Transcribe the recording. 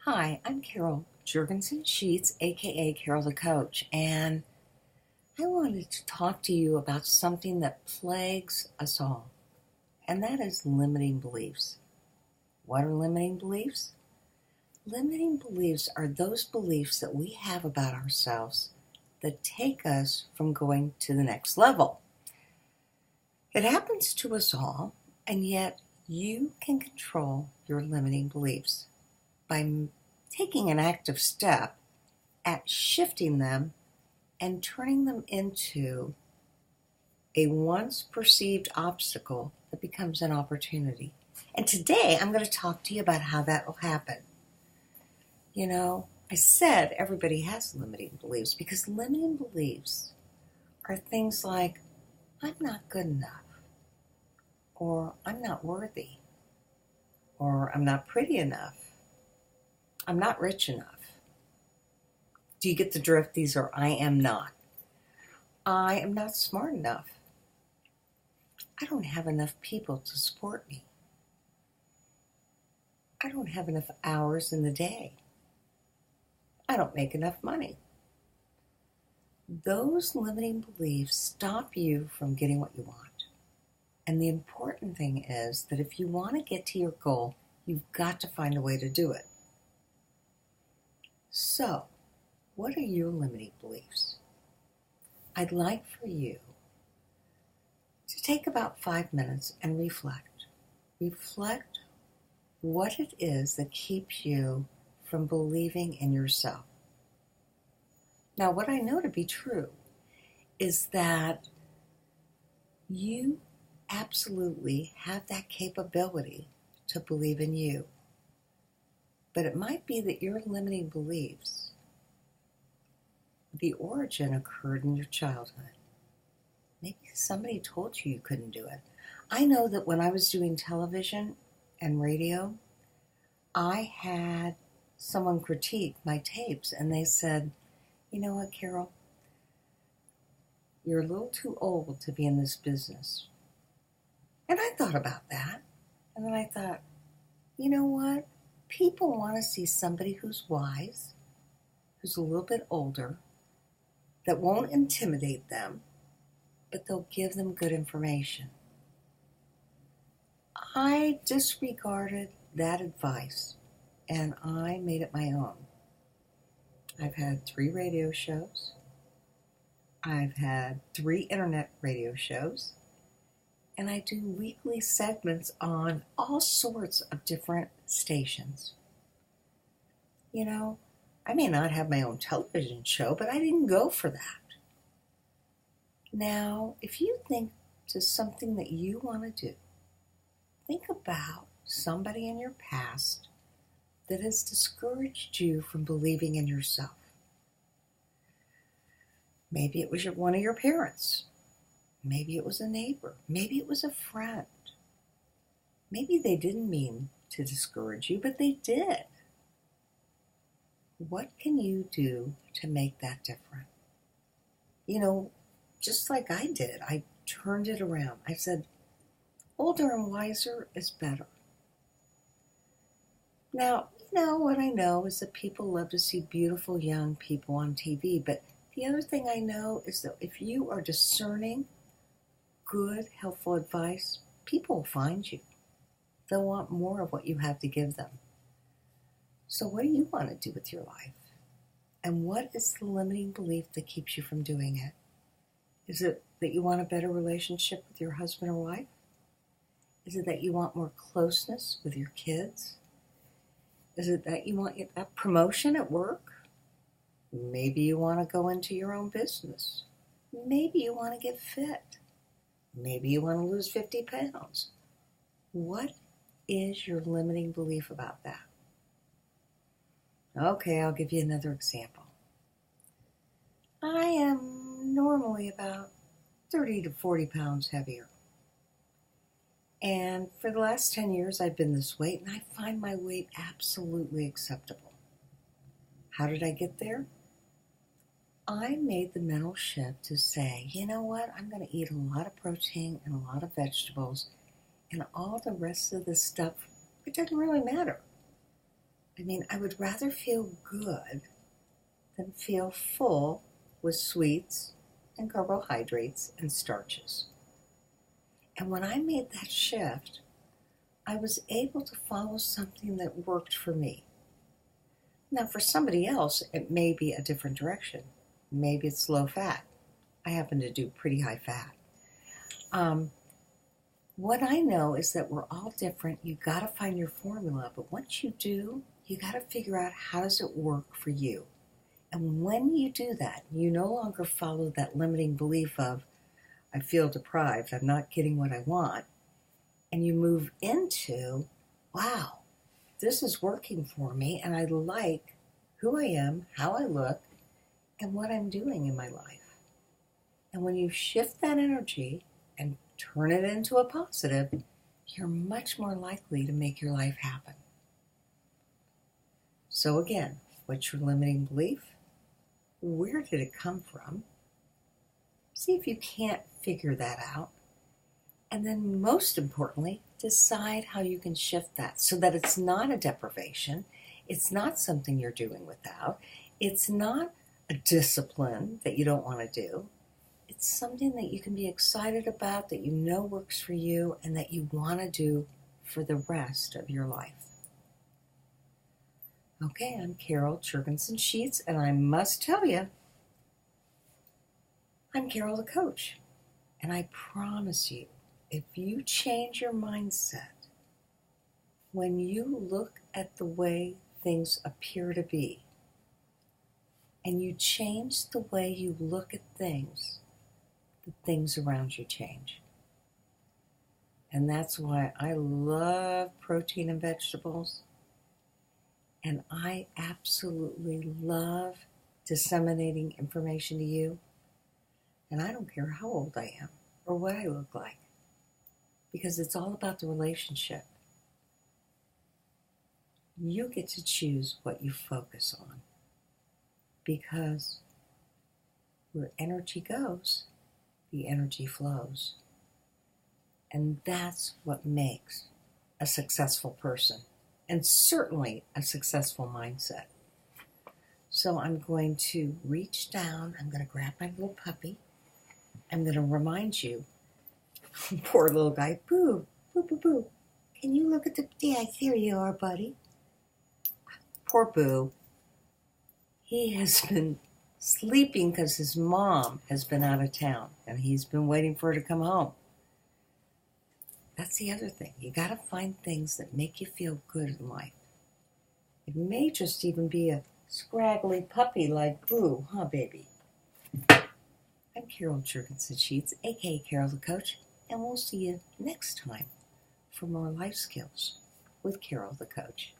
Hi, I'm Carol Jurgensen Sheets, aka Carol the Coach, and I wanted to talk to you about something that plagues us all, and that is limiting beliefs. What are limiting beliefs? Limiting beliefs are those beliefs that we have about ourselves that take us from going to the next level. It happens to us all, and yet you can control your limiting beliefs by taking an active step at shifting them and turning them into a once perceived obstacle that becomes an opportunity. And today I'm going to talk to you about how that will happen. You know, I said everybody has limiting beliefs because limiting beliefs are things like, I'm not good enough, or I'm not worthy, or I'm not pretty enough, I'm not rich enough. Do you get the drift? These are I am not. I am not smart enough. I don't have enough people to support me. I don't have enough hours in the day. I don't make enough money. Those limiting beliefs stop you from getting what you want. And the important thing is that if you want to get to your goal, you've got to find a way to do it. So, what are your limiting beliefs? I'd like for you to take about 5 minutes and reflect. Reflect what it is that keeps you from believing in yourself. Now, what I know to be true is that you absolutely have that capability to believe in you. But it might be that your limiting beliefs, the origin occurred in your childhood. Maybe somebody told you you couldn't do it. I know that when I was doing television and radio, I had someone critique my tapes and they said, you know what, Carol? You're a little too old to be in this business. And I thought about that. And then I thought, you know what? People want to see somebody who's wise, who's a little bit older, that won't intimidate them, but they'll give them good information. I disregarded that advice and I made it my own. I've had 3 radio shows. I've had 3 internet radio shows. And I do weekly segments on all sorts of different stations. You know, I may not have my own television show, but I didn't go for that. Now, if you think to something that you want to do, think about somebody in your past that has discouraged you from believing in yourself. Maybe it was one of your parents. Maybe it was a neighbor. Maybe it was a friend. Maybe they didn't mean to discourage you, but they did. What can you do to make that different? You know, just like I did, I turned it around. I said, older and wiser is better. Now, what I know is that people love to see beautiful young people on TV, but the other thing I know is that if you are discerning good, helpful advice, people will find you. They'll want more of what you have to give them. So what do you want to do with your life? And what is the limiting belief that keeps you from doing it? Is it that you want a better relationship with your husband or wife? Is it that you want more closeness with your kids? Is it that you want that promotion at work? Maybe you want to go into your own business. Maybe you want to get fit. Maybe you want to lose 50 pounds. What is your limiting belief about that? Okay, I'll give you another example. I am normally about 30 to 40 pounds heavier. And for the last 10 years, I've been this weight, and I find my weight absolutely acceptable. How did I get there? I made the mental shift to say, you know what? I'm going to eat a lot of protein and a lot of vegetables, and all the rest of the stuff, it doesn't really matter. I mean, I would rather feel good than feel full with sweets and carbohydrates and starches. And when I made that shift, I was able to follow something that worked for me. Now, for somebody else, it may be a different direction. Maybe it's low fat. I happen to do pretty high fat. What I know is that we're all different. You got to find your formula, but once you do, you got to figure out how does it work for you. And when you do that, you no longer follow that limiting belief of, I feel deprived, I'm not getting what I want. And you move into, wow, this is working for me, and I like who I am, how I look, and what I'm doing in my life. And when you shift that energy and turn it into a positive, you're much more likely to make your life happen. So again, what's your limiting belief? Where did it come from? See if you can't figure that out. And then most importantly, decide how you can shift that so that it's not a deprivation. It's not something you're doing without. It's not a discipline that you don't want to do. It's something that you can be excited about, that you know works for you, and that you want to do for the rest of your life. Okay, I'm Carol Jurgensen-Sheets, and I must tell you, I'm Carol the coach. And I promise you, if you change your mindset, when you look at the way things appear to be, and you change the way you look at things, the things around you change. And that's why I love protein and vegetables. And I absolutely love disseminating information to you. And I don't care how old I am or what I look like, because it's all about the relationship. You get to choose what you focus on, because where energy goes, the energy flows. And that's what makes a successful person, and certainly a successful mindset. So I'm going to reach down, I'm going to grab my little puppy, I'm going to remind you, poor little guy, boo, boo, boo, boo. Can you look at the, yeah, here you are, buddy. Poor Boo. He has been sleeping because his mom has been out of town, and he's been waiting for her to come home. That's the other thing. You got to find things that make you feel good in life. It may just even be a scraggly puppy like Boo, huh, baby? I'm Carol Jurgensen-Sheets, a.k.a. Carol the Coach, and we'll see you next time for more life skills with Carol the Coach.